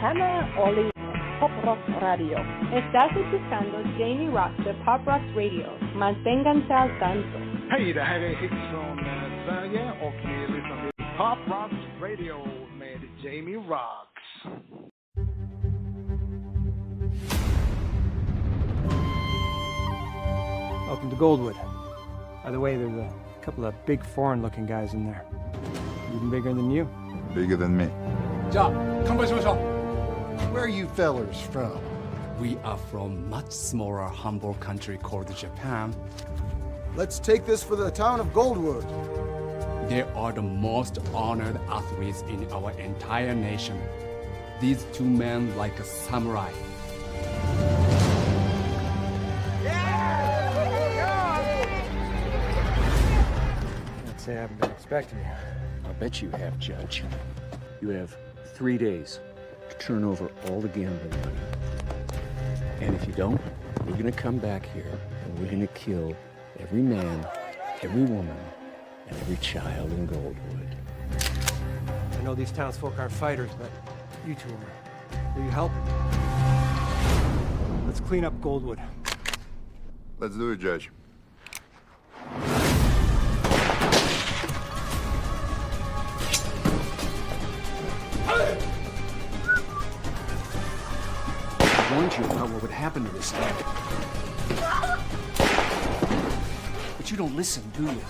Hannah Oli, Pop Rock Radio. Estás escuchando Jamie Roxx de Pop Rock Radio. Manténganse al tanto. Hej, det här är Hits från Sverige och ni lyssnar till Pop Rock Radio med Jamie Roxx. Welcome to Goldwood. By the way, there's a couple of big foreign-looking guys in there. Even bigger than you. Bigger than me. 자, 간파하시죠. Where are you fellers from? We are from much smaller, humble country called Japan. Let's take this for the town of Goldwood. They are the most honored athletes in our entire nation. These two men like a samurai. I'd say I haven't been expecting you. I'll bet you have, Judge. You have 3 days to turn over all the gambling money. And if you don't, we're gonna come back here and we're gonna kill every man, every woman, and every child in Goldwood. I know these townsfolk aren't fighters, but you two are. Will you help? Let's clean up Goldwood. Let's do it, Judge. I warned you about what would happen to this town. But you don't listen, do you?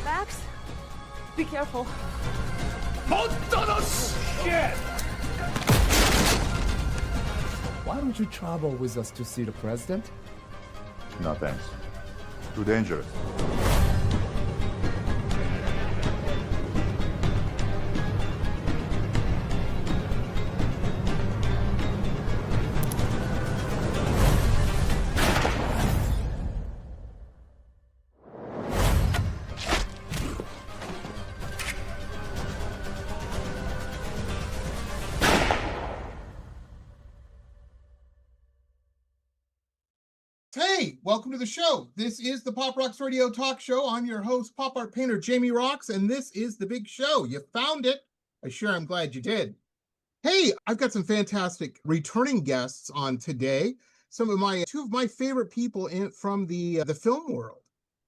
Max, be careful. Shit! Why don't you travel with us to see the president? No thanks. Too dangerous. Hey, welcome to the show. This is the Pop Rocks Radio Talk Show. I'm your host, pop art painter Jamie Roxx, and this is the big show. You found it. I'm glad you did. Hey, I've got some fantastic returning guests on today. Two of my favorite people from the film world.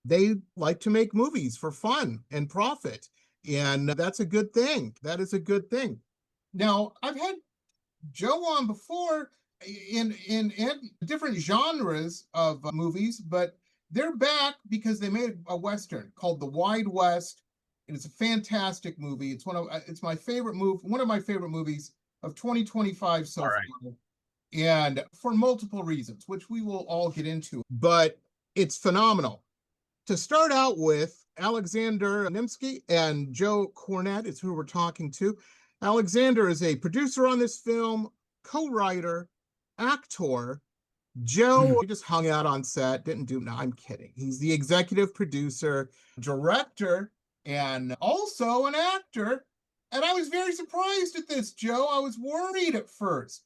They like to make movies for fun and profit, and that's a good thing. That is a good thing. Now, I've had Joe on before in different genres of movies, but they're back because they made a Western called The Wide West. And it's a fantastic movie. It's my favorite one of my favorite movies of 2025 so far. And for multiple reasons, which we will all get into, but it's phenomenal. To start out with, Alexander Nevsky and Joe Cornet is who we're talking to. Alexander is a producer on this film, co-writer, actor. Joe just hung out on set, no, I'm kidding. He's the executive producer, director, and also an actor. And I was very surprised at this, Joe. I was worried at first.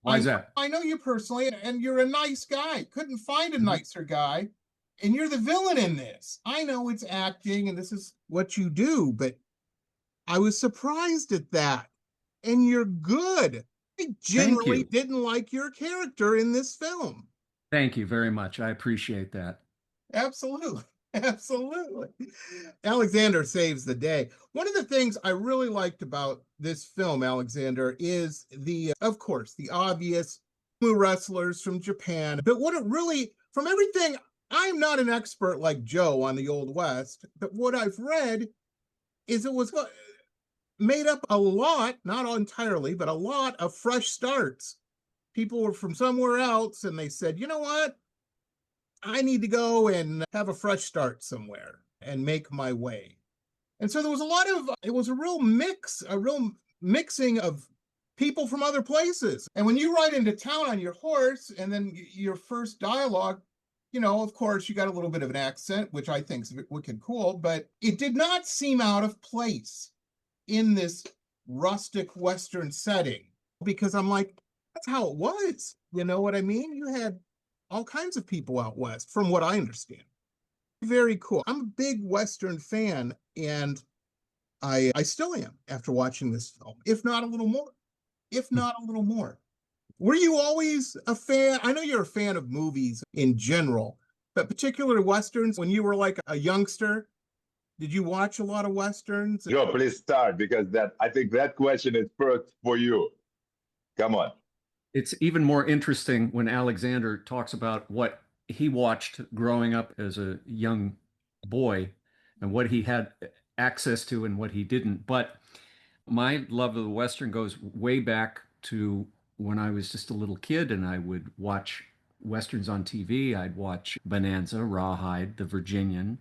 Why is that? I know you personally, and you're a nice guy. Couldn't find a nicer guy. And you're the villain in this. I know it's acting and this is what you do, but I was surprised at that. And you're good. I generally didn't like your character in this film. Thank you very much. I appreciate that. Absolutely. Absolutely. Alexander saves the day. One of the things I really liked about this film, Alexander, is of course, the obvious wrestlers from Japan. But what it really, from everything, I'm not an expert like Joe on the Old West, but what I've read is it was made up a lot, not entirely, but a lot of fresh starts. People were from somewhere else and they said, you know what? I need to go and have a fresh start somewhere and make my way. And so there was it was a real mixing of people from other places. And when you ride into town on your horse and then your first dialogue, of course, you got a little bit of an accent, which I think is wicked cool, but it did not seem out of place in this rustic Western setting. because I'm like, that's how it was. You know what I mean? You had all kinds of people out west, from what I understand. Very cool. I'm a big Western fan, and I still am after watching this film, if not a little more. If not a little more. Were you always a fan? I know you're a fan of movies in general, but particularly Westerns. When you were like a youngster, did you watch a lot of Westerns? Joe, please start, because I think that question is first for you. Come on. It's even more interesting when Alexander talks about what he watched growing up as a young boy and what he had access to and what he didn't. But my love of the Western goes way back to when I was just a little kid and I would watch Westerns on TV. I'd watch Bonanza, Rawhide, The Virginian.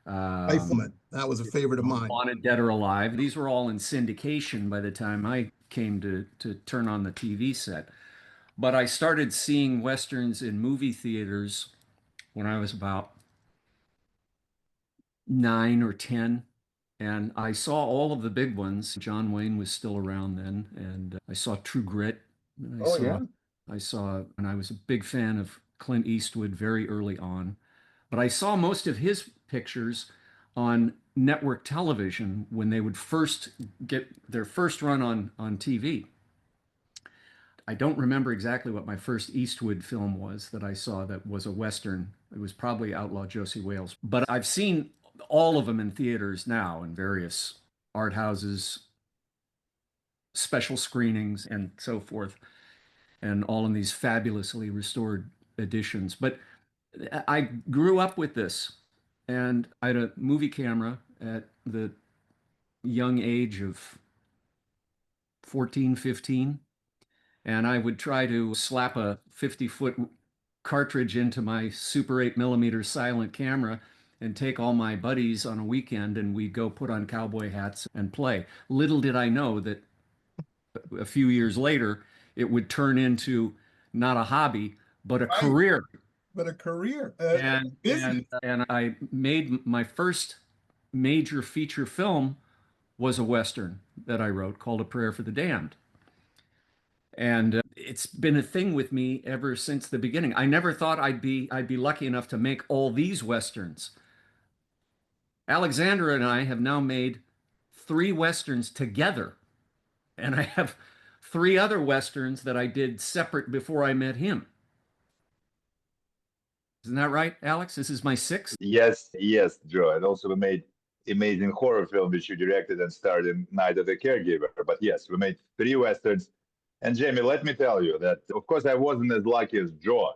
That was a favorite of mine. Wanted, Dead or Alive. These were all in syndication by the time I came to turn on the TV set. But I started seeing Westerns in movie theaters when I was about 9 or 10. And I saw all of the big ones. John Wayne was still around then. And I saw True Grit. And I saw, and I was a big fan of Clint Eastwood very early on. But I saw most of his pictures on network television when they would first get their first run on TV. I don't remember exactly what my first Eastwood film was that I saw that was a Western. It was probably Outlaw Josie Wales. But I've seen all of them in theaters now in various art houses, special screenings, and so forth, and all in these fabulously restored editions. But I grew up with this, and I had a movie camera at the young age of 14, 15. And I would try to slap a 50-foot cartridge into my Super 8mm silent camera and take all my buddies on a weekend, and we'd go put on cowboy hats and play. Little did I know that a few years later, it would turn into not a hobby, but a career. But a career. And I made my first major feature film was a Western that I wrote called A Prayer for the Damned. And it's been a thing with me ever since the beginning. I never thought I'd be lucky enough to make all these Westerns. Alexander and I have now made 3 Westerns together. And I have 3 other Westerns that I did separate before I met him. Isn't that right, Alex? This is my 6th? Yes, Joe. And also we made amazing horror film which you directed and starred in Night of the Caregiver. But yes, we made 3 Westerns. And Jamie, let me tell you that, of course, I wasn't as lucky as Joe,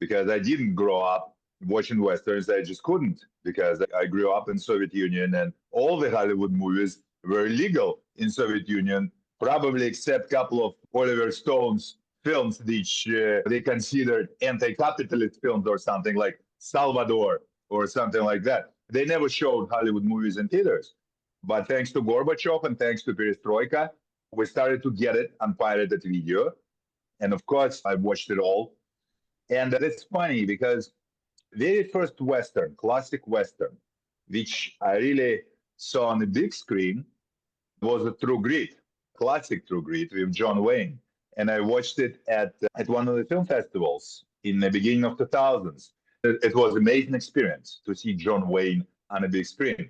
because I didn't grow up watching Westerns. I just couldn't, because I grew up in Soviet Union, and all the Hollywood movies were illegal in Soviet Union, probably except a couple of Oliver Stone's films, which they considered anti-capitalist films or something like Salvador or something like that. They never showed Hollywood movies in theaters. But thanks to Gorbachev and thanks to Perestroika, we started to get it on pirated video. And of course, I watched it all. And it's funny because very first Western, classic Western, which I really saw on the big screen was a True Grit, classic True Grit with John Wayne. And I watched it at one of the film festivals in the beginning of the 2000s. It was an amazing experience to see John Wayne on a big screen.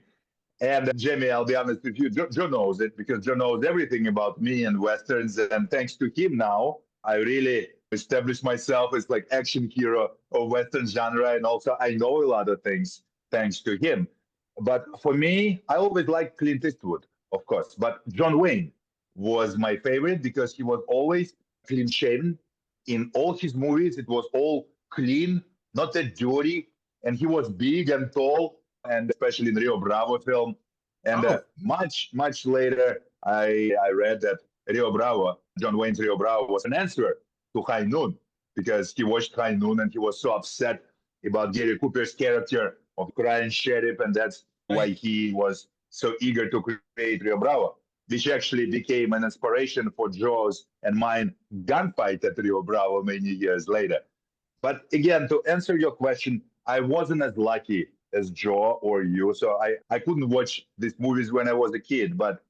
And Jamie, I'll be honest with you, Joe knows it, because Joe knows everything about me and Westerns. And thanks to him now, I really established myself as like action hero of Western genre. And also I know a lot of things thanks to him. But for me, I always liked Clint Eastwood, of course. But John Wayne was my favorite because he was always clean shaven. In all his movies, it was all clean, not that dirty. And he was big and tall, and especially in Rio Bravo film. And much later, I read that Rio Bravo, John Wayne's Rio Bravo, was an answer to High Noon, because he watched High Noon and he was so upset about Gary Cooper's character of crying sheriff, and that's why he was so eager to create Rio Bravo, which actually became an inspiration for Joe's and mine gunfight at Rio Bravo many years later. But again, to answer your question, I wasn't as lucky as Joe or you, so I couldn't watch these movies when I was a kid. But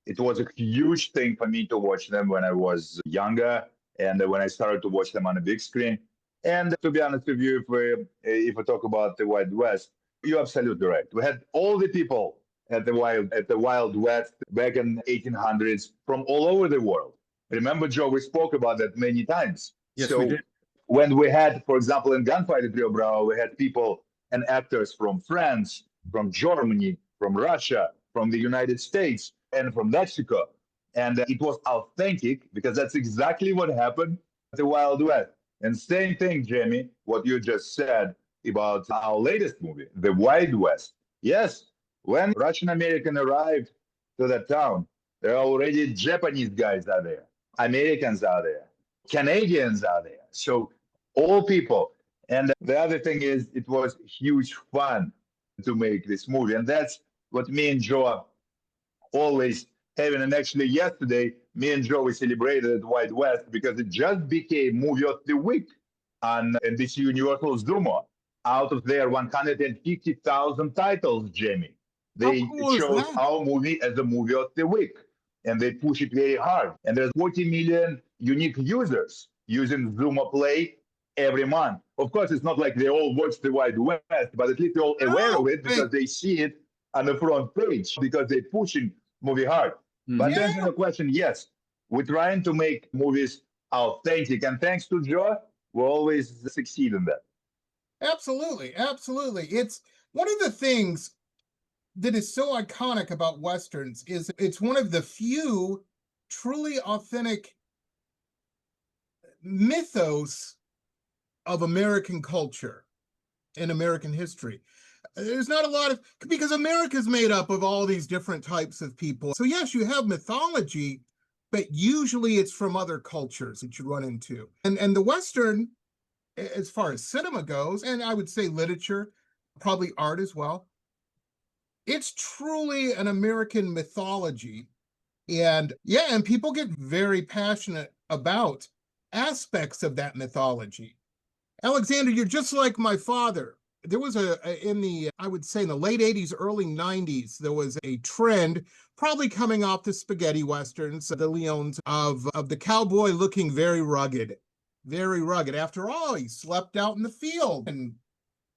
It was a huge thing for me to watch them when I was younger and when I started to watch them on a big screen. And to be honest with you, if we talk about the Wild West, you're absolutely right. We had all the people at the Wild West back in 1800s from all over the world. Remember, Joe, we spoke about that many times. Yes, so we did. When we had, for example, in Gunfight at Rio Bravo, we had people and actors from France, from Germany, from Russia, from the United States, and from Mexico. And it was authentic because that's exactly what happened at the Wild West. And same thing, Jamie, what you just said about our latest movie, The Wild West. Yes, when Russian American arrived to that town, there are already Japanese guys out there, Americans are there, Canadians are there. So all people. And the other thing is, it was huge fun to make this movie. And that's what me and Joe always having. And actually yesterday, me and Joe, we celebrated Wild West because it just became movie of the week on NBCUniversal Xumo. Out of their 150,000 titles, Jamie, they chose our movie as the movie of the week. And they push it very hard. And there's 40 million unique users using Xumo Play every month. Of course, it's not like they all watch the Wild West, but at least they're all aware of it because they see it on the front page because they're pushing movie hard. But to answer the question, yes, we're trying to make movies authentic. And thanks to Joe, we always succeed in that. Absolutely. Absolutely. It's one of the things that is so iconic about Westerns is it's one of the few truly authentic mythos of American culture and American history. There's not a lot of, because America's made up of all these different types of people. So yes, you have mythology, but usually it's from other cultures that you run into. And the Western, as far as cinema goes, and I would say literature, probably art as well, it's truly an American mythology. And yeah, and people get very passionate about aspects of that mythology. Alexander, you're just like my father. There was I would say in the late 80s, early 90s, there was a trend, probably coming off the spaghetti westerns, the Leones, of the cowboy looking very rugged, very rugged. After all, he slept out in the field. And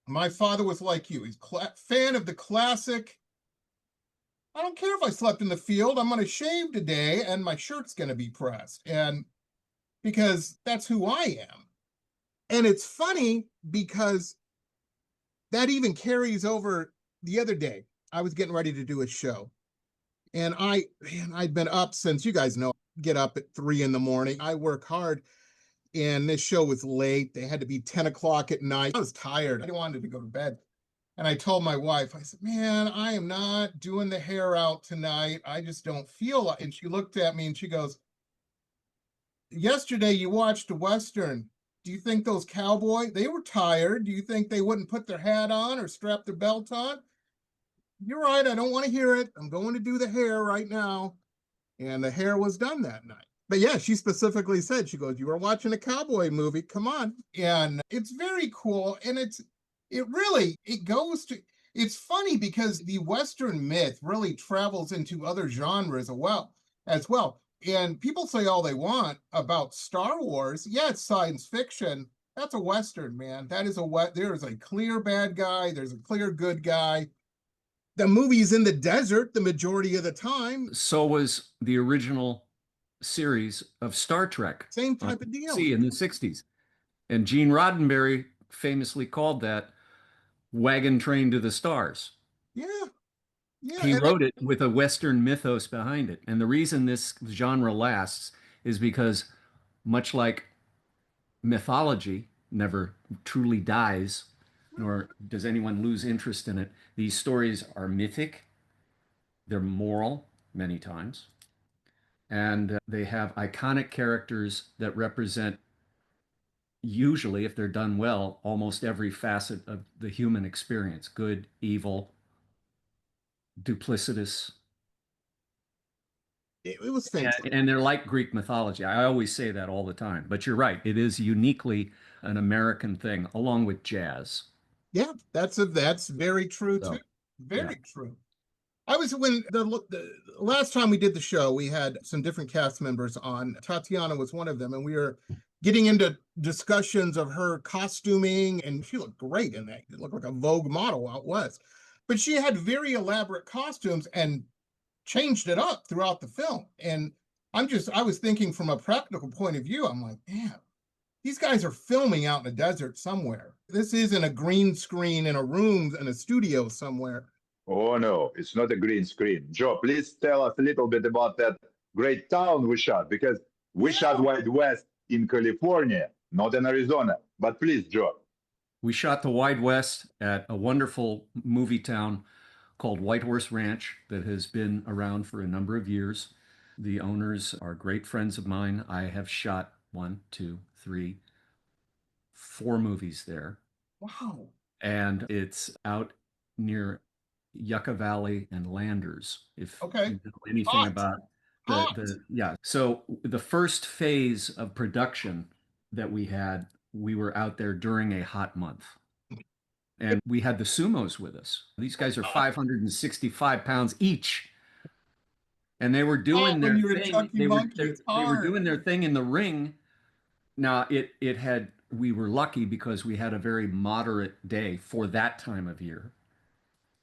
my father was like you. He's a fan of the classic, I don't care if I slept in the field, I'm going to shave today and my shirt's going to be pressed. And because that's who I am. And it's funny because that even carries over. The other day, I was getting ready to do a show. And I'd been up since, you guys know, get up at 3 a.m. I work hard. And this show was late. They had to be 10 o'clock at night. I was tired. I wanted to go to bed. And I told my wife, I said, man, I am not doing the hair out tonight. I just don't feel like. And she looked at me and she goes, yesterday you watched a Western. Do you think those cowboys, they were tired? Do you think they wouldn't put their hat on or strap their belt on? You're right. I don't want to hear it. I'm going to do the hair right now. And the hair was done that night. But yeah, she specifically said, she goes, you were watching a cowboy movie. Come on. And it's very cool. And it's funny because the Western myth really travels into other genres as well. And people say all they want about Star Wars. Yeah, it's science fiction. That's a Western, man. There is a clear bad guy. There's a clear good guy. The movie's in the desert the majority of the time. So was the original series of Star Trek. Same type of deal. In the 60s. And Gene Roddenberry famously called that Wagon Train to the Stars. Yeah. He wrote it with a Western mythos behind it. And the reason this genre lasts is because, much like mythology never truly dies, nor does anyone lose interest in it, these stories are mythic, they're moral many times, and they have iconic characters that represent, usually, if they're done well, almost every facet of the human experience: good, evil, duplicitous. It was fantastic. And they're like Greek mythology. I always say that all the time. But you're right. It is uniquely an American thing, along with jazz. Yeah, that's very true too. Very true. I was when the last time we did the show, we had some different cast members on. Tatiana was one of them, and we were getting into discussions of her costuming, and she looked great in that. It looked like a Vogue model out west. But she had very elaborate costumes and changed it up throughout the film. And I was thinking from a practical point of view, I'm like, damn, these guys are filming out in the desert somewhere. This isn't a green screen in a room in a studio somewhere. Oh, no, it's not a green screen. Joe, please tell us a little bit about that great town we shot, because we shot Wild West in California, not in Arizona. But please, Joe. We shot the Wide West at a wonderful movie town called White Horse Ranch that has been around for a number of years. The owners are great friends of mine. I have shot 1, 2, 3, 4 movies there. Wow. And it's out near Yucca Valley and Landers, if you know anything about yeah. So the first phase of production that we had, we were out there during a hot month. And we had the Sumos with us. These guys are 565 pounds each. And they were doing their thing. They were doing their thing in the ring. Now we were lucky because we had a very moderate day for that time of year.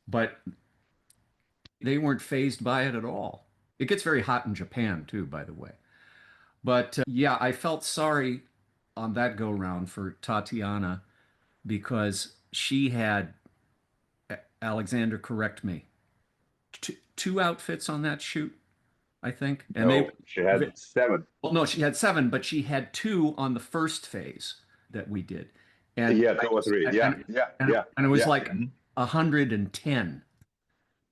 But they weren't fazed by it at all. It gets very hot in Japan too, by the way. But yeah, I felt sorry on that go round for Tatiana because she had, Alexander, correct me, two outfits on that shoot, I think. And she had 7. Well, no, she had 7, but she had 2 on the first phase that we did. And 2 or 3. Yeah. And it was like 110.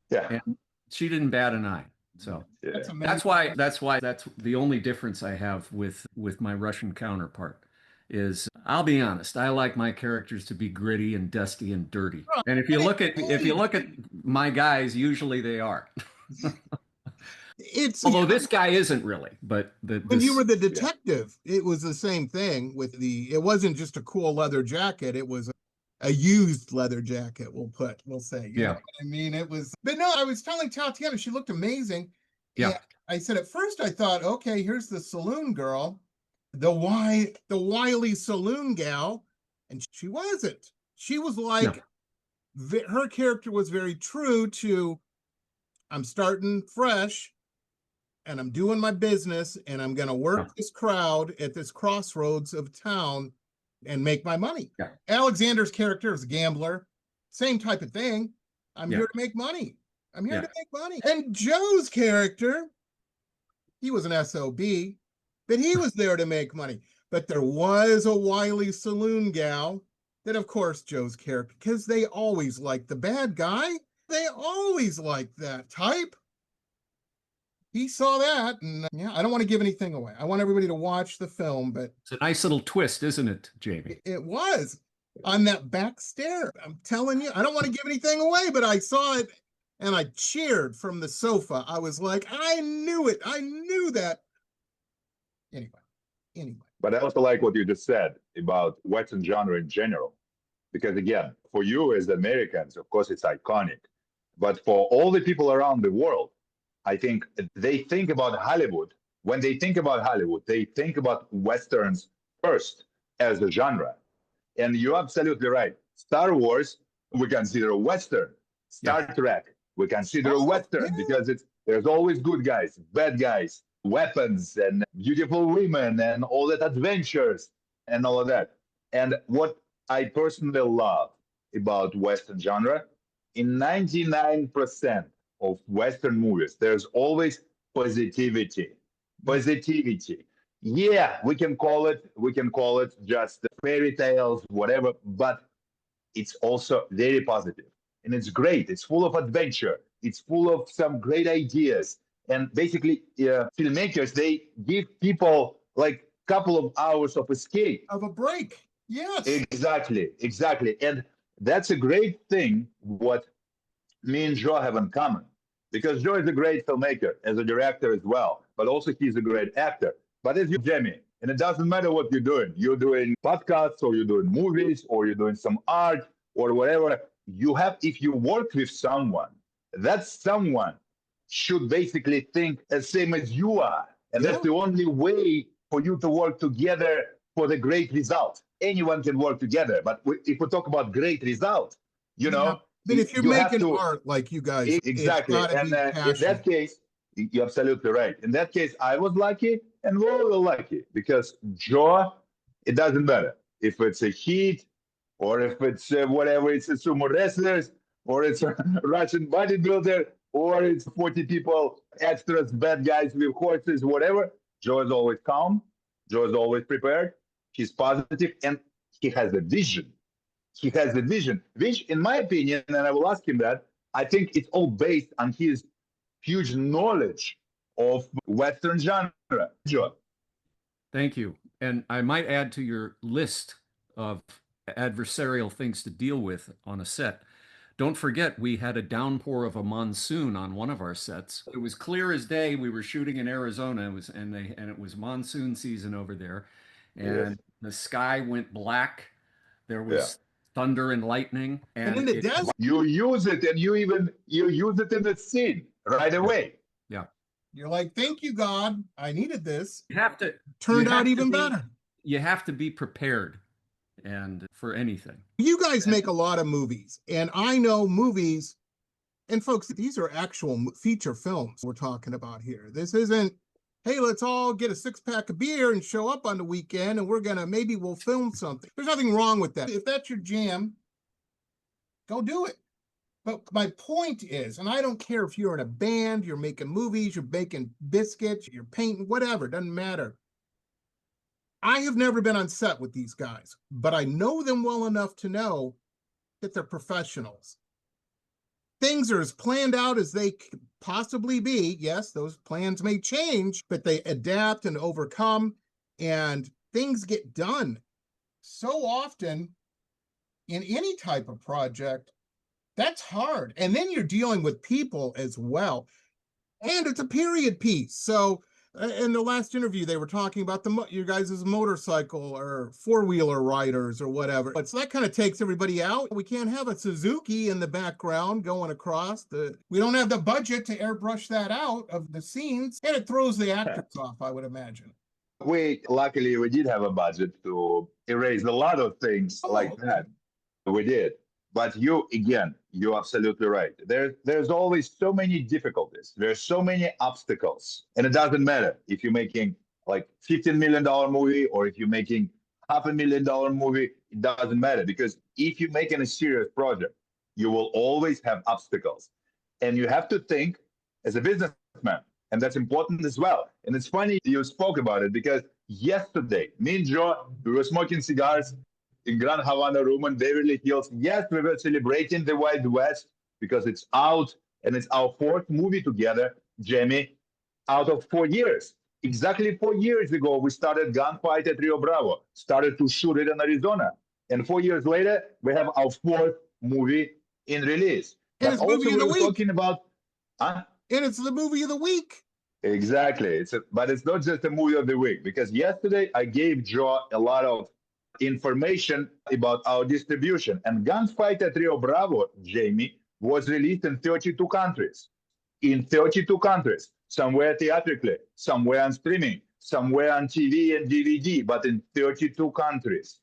Yeah. And she didn't bat an eye. So that's why that's the only difference I have with my Russian counterpart is, I'll be honest, I like my characters to be gritty and dusty and dirty. And if you look at my guys, usually they are. Although this guy isn't really, but when you were the detective, it was the same thing with it wasn't just a cool leather jacket, it was a used leather jacket, we'll say. You know what I mean? It was, but no, I was telling Tatiana, she looked amazing. Yeah. I said at first I thought, okay, here's the saloon girl, the wily saloon gal, and she wasn't. She was like, her character was very true to, I'm starting fresh and I'm doing my business and I'm going to work this crowd at this crossroads of town and make my money. Yeah. Alexander's character is a gambler, same type of thing. I'm here to make money. I'm here to make money. And Joe's character, he was an SOB, but he was there to make money. But there was a wily saloon gal that, of course, Joe's character, because they always like the bad guy. They always like that type. He saw that, and I don't want to give anything away. I want everybody to watch the film, but it's a nice little twist, isn't it, Jamie? It was on that back stair. I'm telling you, I don't want to give anything away, but I saw it and I cheered from the sofa. I was like, I knew it. I knew that. Anyway. But I also like what you just said about Western genre in general, because again, for you as Americans, of course, it's iconic, but for all the people around the world, I think they think about Hollywood. When they think about Hollywood, they think about Westerns first as a genre. And you're absolutely right. Star Wars, we consider a Western. Star Trek, we consider a Western because there's always good guys, bad guys, weapons, and beautiful women, and all that adventures, and all of that. And what I personally love about Western genre, in 99% of Western movies, there's always positivity. Yeah, we can call it just fairy tales, whatever, but it's also very positive. And it's great. It's full of adventure. It's full of some great ideas. And basically, filmmakers, they give people like a couple of hours of escape. Of a break. Yes. Exactly. And that's a great thing, what me and Joe have in common. Because Joe is a great filmmaker, as a director as well, but also he's a great actor. But as you, Jamie, and it doesn't matter what you're doing podcasts, or you're doing movies, or you're doing some art, or whatever, if you work with someone that someone should basically think the same as you are. And that's the only way for you to work together for the great result. Anyone can work together, but if we talk about great result, you know, but if you're making art like you guys, exactly. It's And in that case, you're absolutely right. In that case, I was lucky and we all were lucky because Joe, it doesn't matter if it's a Heat or if it's whatever, it's a sumo wrestlers or it's a Russian bodybuilder or it's 40 people, extras, bad guys with horses, whatever. Joe is always calm. Joe is always prepared. He's positive and he has a vision. He has a vision, which in my opinion, and I will ask him that, I think it's all based on his huge knowledge of Western genre. Joe. Thank you. And I might add to your list of adversarial things to deal with on a set. Don't forget, we had a downpour of a monsoon on one of our sets. It was clear as day. We were shooting in Arizona, and it was monsoon season over there, and the sky went black. There was thunder and lightning, and then it does. You use it, and you use it in the scene right away. Yeah, you're like, thank you, God. I needed this. You have to. Turned out even better. You have to be prepared. And for anything. You guys make a lot of movies, and I know movies, and folks, these are actual feature films we're talking about here. This isn't, hey, let's all get a 6-pack of beer and show up on the weekend, and maybe we'll film something. There's nothing wrong with that. If that's your jam, go do it. But my point is, and I don't care if you're in a band, you're making movies, you're baking biscuits, you're painting, whatever, doesn't matter. I have never been on set with these guys, but I know them well enough to know that they're professionals. Things are as planned out as they could possibly be. Yes, those plans may change, but they adapt and overcome, and things get done. So often in any type of project, that's hard. And then you're dealing with people as well. And it's a period piece. So in the last interview, they were talking about you guys' motorcycle or four-wheeler riders or whatever. But so that kind of takes everybody out. We can't have a Suzuki in the background going across. We don't have the budget to airbrush that out of the scenes. And it throws the actors off, I would imagine. Luckily, we did have a budget to erase a lot of things like that. We did. But you're absolutely right. There's always so many difficulties. There's so many obstacles. And it doesn't matter if you're making like $15 million movie or if you're making $500,000 movie, it doesn't matter. Because if you're making a serious project, you will always have obstacles. And you have to think as a businessman. And that's important as well. And it's funny you spoke about it because yesterday, me and Joe, we were smoking cigars in Grand Havana room in Beverly Hills. Yes, we were celebrating the Wild West because it's out and it's our 4th movie together, Jamie, out of 4 years. Exactly 4 years ago, we started Gunfight at Rio Bravo, started to shoot it in Arizona. And 4 years later, we have our 4th movie in release. And but it's movie of the week. Talking about, And it's the movie of the week. Exactly. But it's not just a movie of the week because yesterday I gave Joe a lot of information about our distribution. And Gunfight at Rio Bravo, Jamie, was released in 32 countries. In 32 countries, somewhere theatrically, somewhere on streaming, somewhere on TV and DVD, but in 32 countries.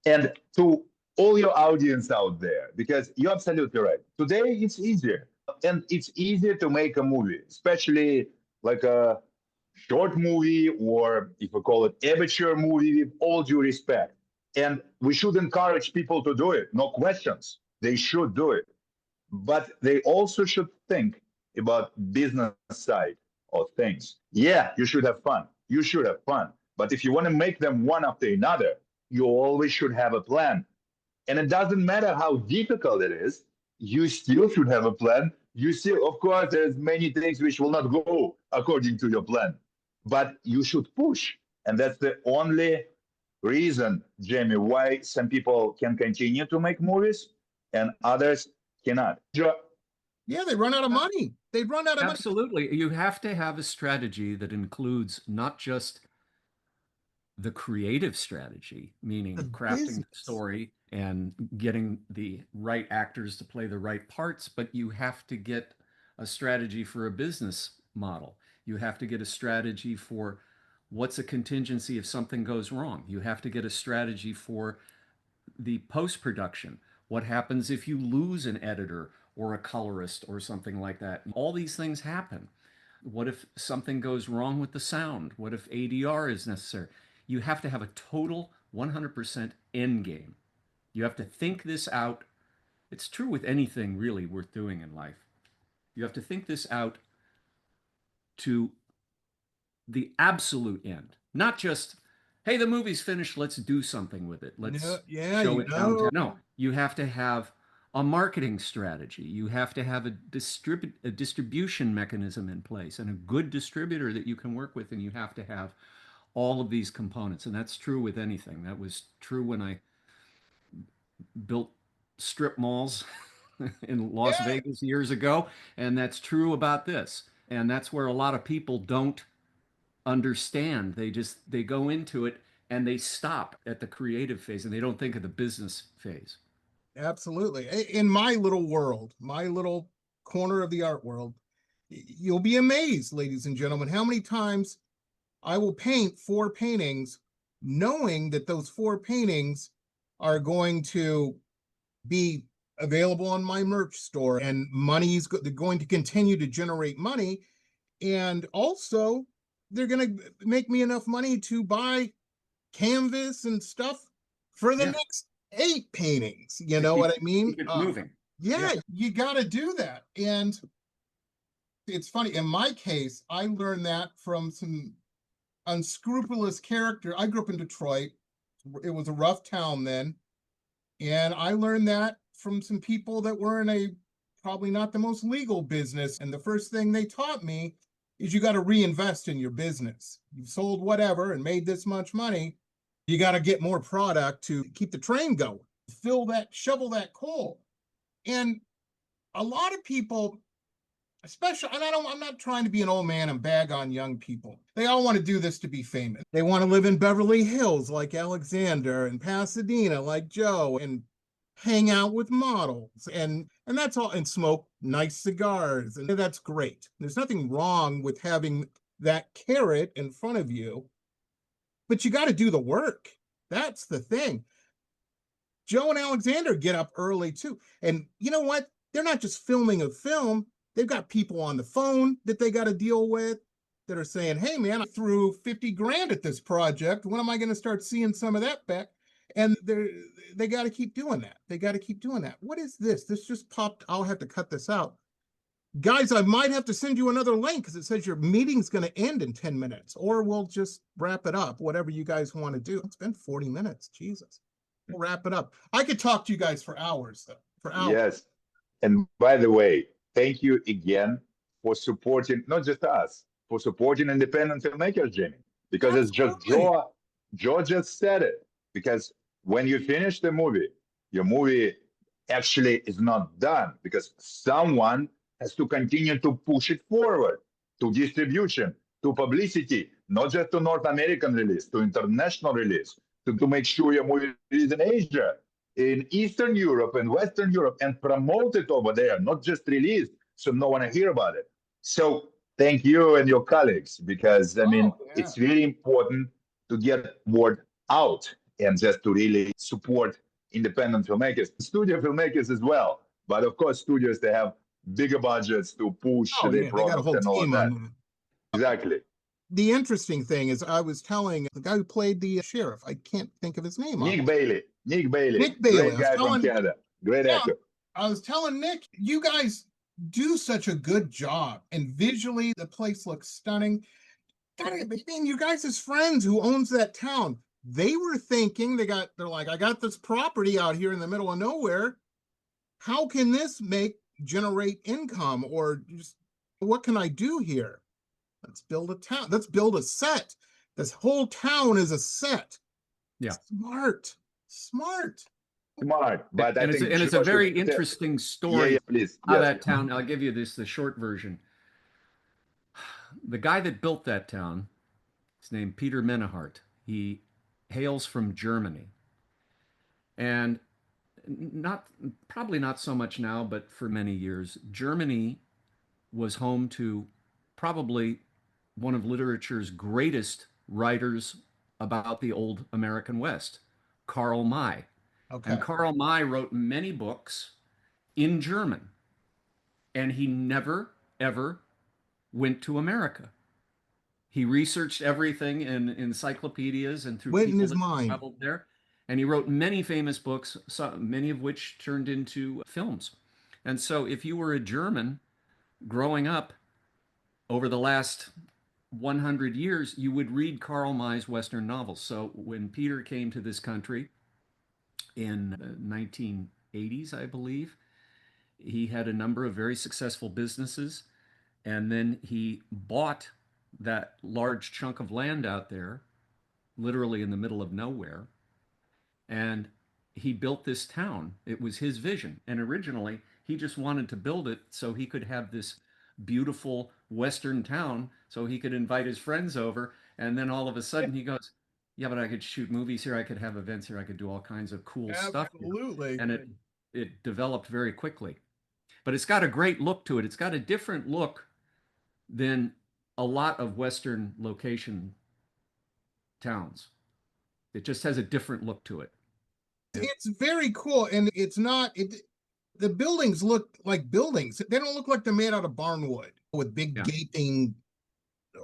And to all your audience out there, because you're absolutely right. Today, it's easier. And it's easier to make a movie, especially like a short movie or if we call it amateur movie, with all due respect. And we should encourage people to do it, no questions. They should do it. But they also should think about business side of things. Yeah, you should have fun. You should have fun. But if you want to make them one after another, you always should have a plan. And it doesn't matter how difficult it is, you still should have a plan. You still, of course, there's many things which will not go according to your plan. But you should push. And that's the only reason, Jamie, why some people can continue to make movies and others cannot. Yeah, they run out of money. They run out of money. Absolutely. You have to have a strategy that includes not just the creative strategy, meaning crafting the story and getting the right actors to play the right parts, but you have to get a strategy for a business model. You have to get a strategy for what's a contingency if something goes wrong. You have to get a strategy for the post-production. What happens if you lose an editor or a colorist or something like that? All these things happen. What if something goes wrong with the sound? What if ADR is necessary? You have to have a total 100% end game. You have to think this out. It's true with anything really worth doing in life. You have to think this out to the absolute end, not just, hey, the movie's finished, let's do something with it. Let's show it downtown. No, you have to have a marketing strategy. You have to have a distribution mechanism in place and a good distributor that you can work with, and you have to have all of these components. And that's true with anything. That was true when I built strip malls in Las Vegas years ago, and that's true about this. And that's where a lot of people don't understand. They go into it and they stop at the creative phase and they don't think of the business phase. Absolutely. In my little world, my little corner of the art world, you'll be amazed, ladies and gentlemen, how many times I will paint 4 paintings knowing that those 4 paintings are going to be available on my merch store, and money's going to continue to generate money. And also, they're going to make me enough money to buy canvas and stuff for the next 8 paintings. You know what I mean? Keep it moving. Yeah, you got to do that. And it's funny, in my case, I learned that from some unscrupulous character. I grew up in Detroit. It was a rough town then. And I learned that from some people that were in a probably not the most legal business. And the first thing they taught me is you got to reinvest in your business. You've sold whatever and made this much money. You got to get more product to keep the train going, shovel that coal. And a lot of people, especially, and I'm not trying to be an old man and bag on young people. They all want to do this to be famous. They want to live in Beverly Hills like Alexander, and Pasadena like Joe, and hang out with models, and that's all, and smoke nice cigars, and that's great. There's nothing wrong with having that carrot in front of you, but you got to do the work. That's the thing. Joe and Alexander get up early too. And you know what? They're not just filming a film. They've got people on the phone that they got to deal with that are saying, hey man, I threw 50 grand at this project. When am I going to start seeing some of that back? And they got to keep doing that. They got to keep doing that. What is this? This just popped. I'll have to cut this out. Guys, I might have to send you another link because it says your meeting's going to end in 10 minutes, or we'll just wrap it up, whatever you guys want to do. It's been 40 minutes. Jesus. We'll wrap it up. I could talk to you guys for hours, though. For hours. Yes. And by the way, thank you again for supporting, not just us, for supporting independent filmmakers, Jimmy. Because it's just Joe just said it. Because when you finish the movie, your movie actually is not done because someone has to continue to push it forward to distribution, to publicity, not just to North American release, to international release, to make sure your movie is in Asia, in Eastern Europe and Western Europe, and promote it over there, not just release so no one hear about it. So thank you and your colleagues, because I mean, it's really important to get word out and just to really support independent filmmakers, studio filmmakers as well. But of course, studios, they have bigger budgets to push their product and all of that. Exactly. The interesting thing is I was telling the guy who played the sheriff, I can't think of his name. Nick Baillie. Nick Baillie. Great guy from Canada. Great actor. I was telling Nick, you guys do such a good job. And visually, the place looks stunning. God, I mean, you guys as friends who owns that town, they were thinking, they're like, I got this property out here in the middle of nowhere. How can this generate income, or just what can I do here? Let's build a town. Let's build a set. This whole town is a set. Yeah. Smart. But it's a very interesting story. Please. How that town, I'll give you the short version. The guy that built that town, his name Peter Menahart. He hails from Germany. And probably not so much now, but for many years, Germany was home to probably one of literature's greatest writers about the old American West, Karl May. Okay. And Karl May wrote many books in German, and he never, ever went to America. He researched everything in encyclopedias and through Went in people his that mind. traveled there. And he wrote many famous books, many of which turned into films. And so if you were a German growing up over the last 100 years, you would read Karl May's Western novels. So when Peter came to this country in the 1980s, I believe, he had a number of very successful businesses. And then he bought that large chunk of land out there, literally in the middle of nowhere. And he built this town. It was his vision. And originally, he just wanted to build it so he could have this beautiful Western town so he could invite his friends over. And then all of a sudden he goes, yeah, but I could shoot movies here. I could have events here. I could do all kinds of cool stuff here. Absolutely. And it developed very quickly. But it's got a great look to it. It's got a different look than a lot of Western location towns. It just has a different look to it. It's very cool, and it's not. The buildings look like buildings. They don't look like they're made out of barnwood with big gaping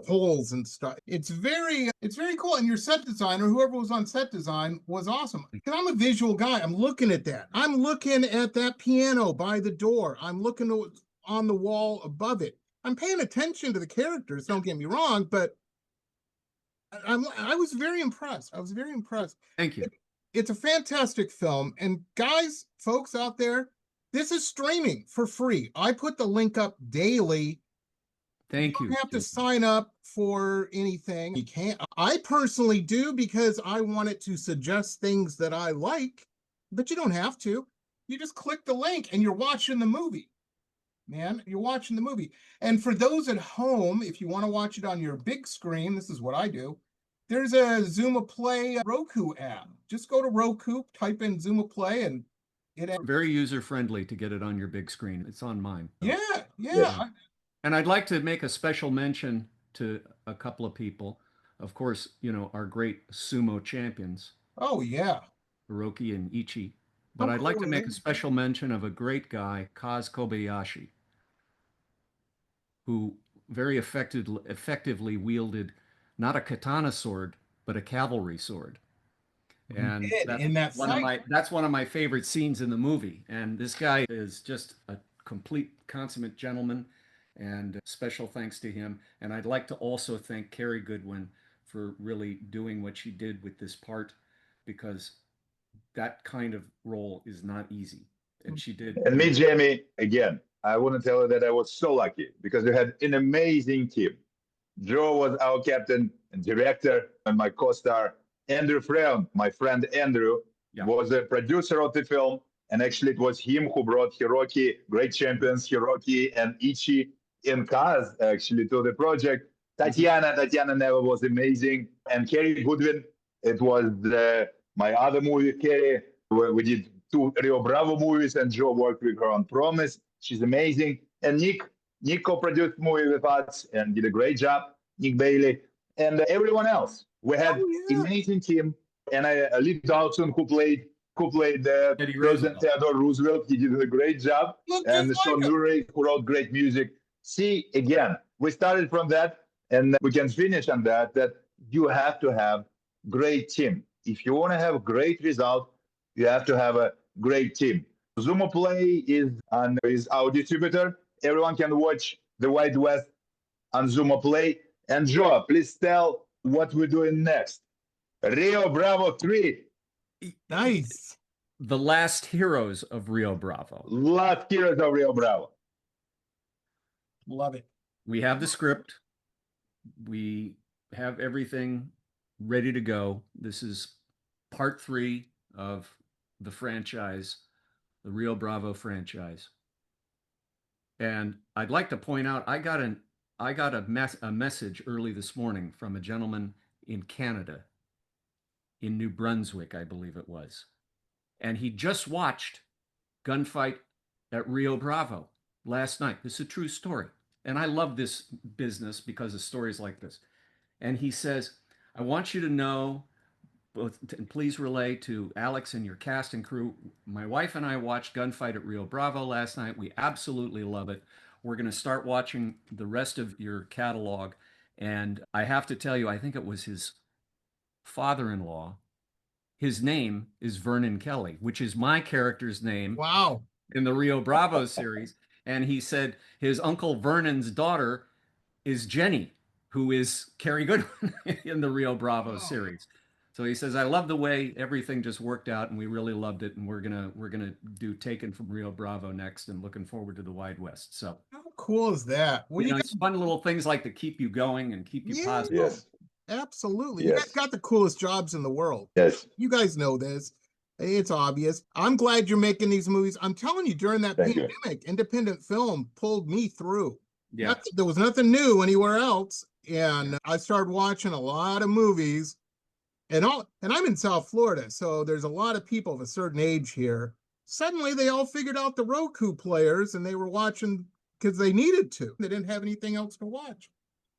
holes and stuff. It's very cool. And your set designer, whoever was on set design, was awesome. Because I'm a visual guy. I'm looking at that. I'm looking at that piano by the door. I'm looking on the wall above it. I'm paying attention to the characters. Don't get me wrong, but I was very impressed. I was very impressed. Thank you. It's a fantastic film. And guys, folks out there, this is streaming for free. I put the link up daily. Thank you. You don't have to sign up for anything. You can't. I personally do because I want it to suggest things that I like, but you don't have to. You just click the link and you're watching the movie. Man, you're watching the movie. And for those at home, if you want to watch it on your big screen, this is what I do. There's a Xumo Play Roku app. Just go to Roku, type in Xumo Play, and very user-friendly to get it on your big screen. It's on mine. So. Yeah. And I'd like to make a special mention to a couple of people. Of course, our great sumo champions. Oh, yeah. Hiroki and Ichi. But I'd like to make a special mention of a great guy, Kaz Kobayashi, who very effectively wielded not a katana sword, but a cavalry sword. And that's one of my favorite scenes in the movie. And this guy is just a complete consummate gentleman, and special thanks to him. And I'd like to also thank Carrie Goodwin for really doing what she did with this part, because that kind of role is not easy. And she did. And me, Jamie, again, I want to tell you that I was so lucky because we had an amazing team. Joe was our captain and director, and my co-star, Andrew Freund, my friend Andrew, was a producer of the film. And actually, it was him who brought Hiroki, great champions, Hiroki and Ichi and Kaz, actually, to the project. Tatiana Neva was amazing. And Carrie Goodwin, it was my other movie, Carrie. We did 2 Rio Bravo movies, and Joe worked with her on Promise. She's amazing. And Nick co-produced movie with us and did a great job. Nick Baillie and everyone else. We had amazing team. And Lee Dawson, who played President Theodore Roosevelt. He did a great job. And Sean Murray, who wrote great music. See, again, we started from that, and we can finish on that you have to have great team. If you want to have a great result, you have to have a great team. Xumo Play is our distributor. Everyone can watch The Wild West on Xumo Play. And Joe, please tell what we're doing next. Rio Bravo 3. Nice. The last heroes of Rio Bravo. Last heroes of Rio Bravo. Love it. We have the script. We have everything ready to go. This is part 3 of the franchise, the Rio Bravo franchise. And I'd like to point out, I got a message early this morning from a gentleman in Canada, in New Brunswick, I believe it was. And he just watched Gunfight at Rio Bravo last night. This is a true story. And I love this business because of stories like this. And he says, I want you to know, both, and please relay to Alex and your cast and crew. My wife and I watched Gunfight at Rio Bravo last night. We absolutely love it. We're going to start watching the rest of your catalog. And I have to tell you, I think it was his father-in-law. His name is Vernon Kelly, which is my character's name. Wow. In the Rio Bravo series. And he said his uncle Vernon's daughter is Jenny, who is Carrie Goodwin in the Rio Bravo series. So he says, I love the way everything just worked out, and we really loved it. And we're gonna do Taken from Rio Bravo next, and looking forward to the Wide West. So how cool is that? Well, it's fun little things like to keep you going and keep you positive. Yes. Absolutely. Yes. You guys got the coolest jobs in the world. Yes. You guys know this. It's obvious. I'm glad you're making these movies. I'm telling you, during that pandemic, independent film pulled me through. Yeah. There was nothing new anywhere else. And I started watching a lot of movies. And I'm in South Florida, so there's a lot of people of a certain age here. Suddenly they all figured out the Roku players and they were watching because they needed to. They didn't have anything else to watch.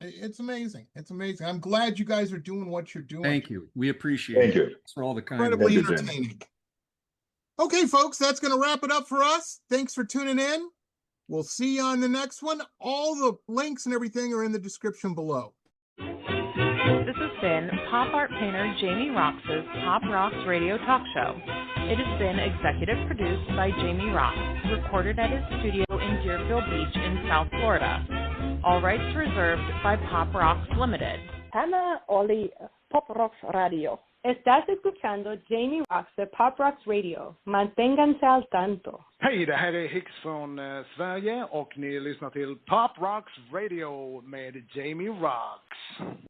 It's amazing. It's amazing. I'm glad you guys are doing what you're doing. Thank you. We appreciate it. Thank you. Thanks for all the kind Incredibly words. entertaining. Okay, folks, that's going to wrap it up for us. Thanks for tuning in. We'll see you on the next one. All the links and everything are in the description below. This has been pop art painter Jamie Roxx's Pop Roxx Radio Talk Show. It has been executive produced by Jamie Roxx, recorded at his studio in Deerfield Beach in South Florida. All rights reserved by Pop Roxx Limited. Hannah Oli, Pop Roxx Radio. Estás escuchando Jamie Roxx de Pop Roxx Radio. Manténganse al tanto. Hej, det här är Hicks från Sverige och ni lyssnar till Pop Roxx Radio med Jamie Roxx.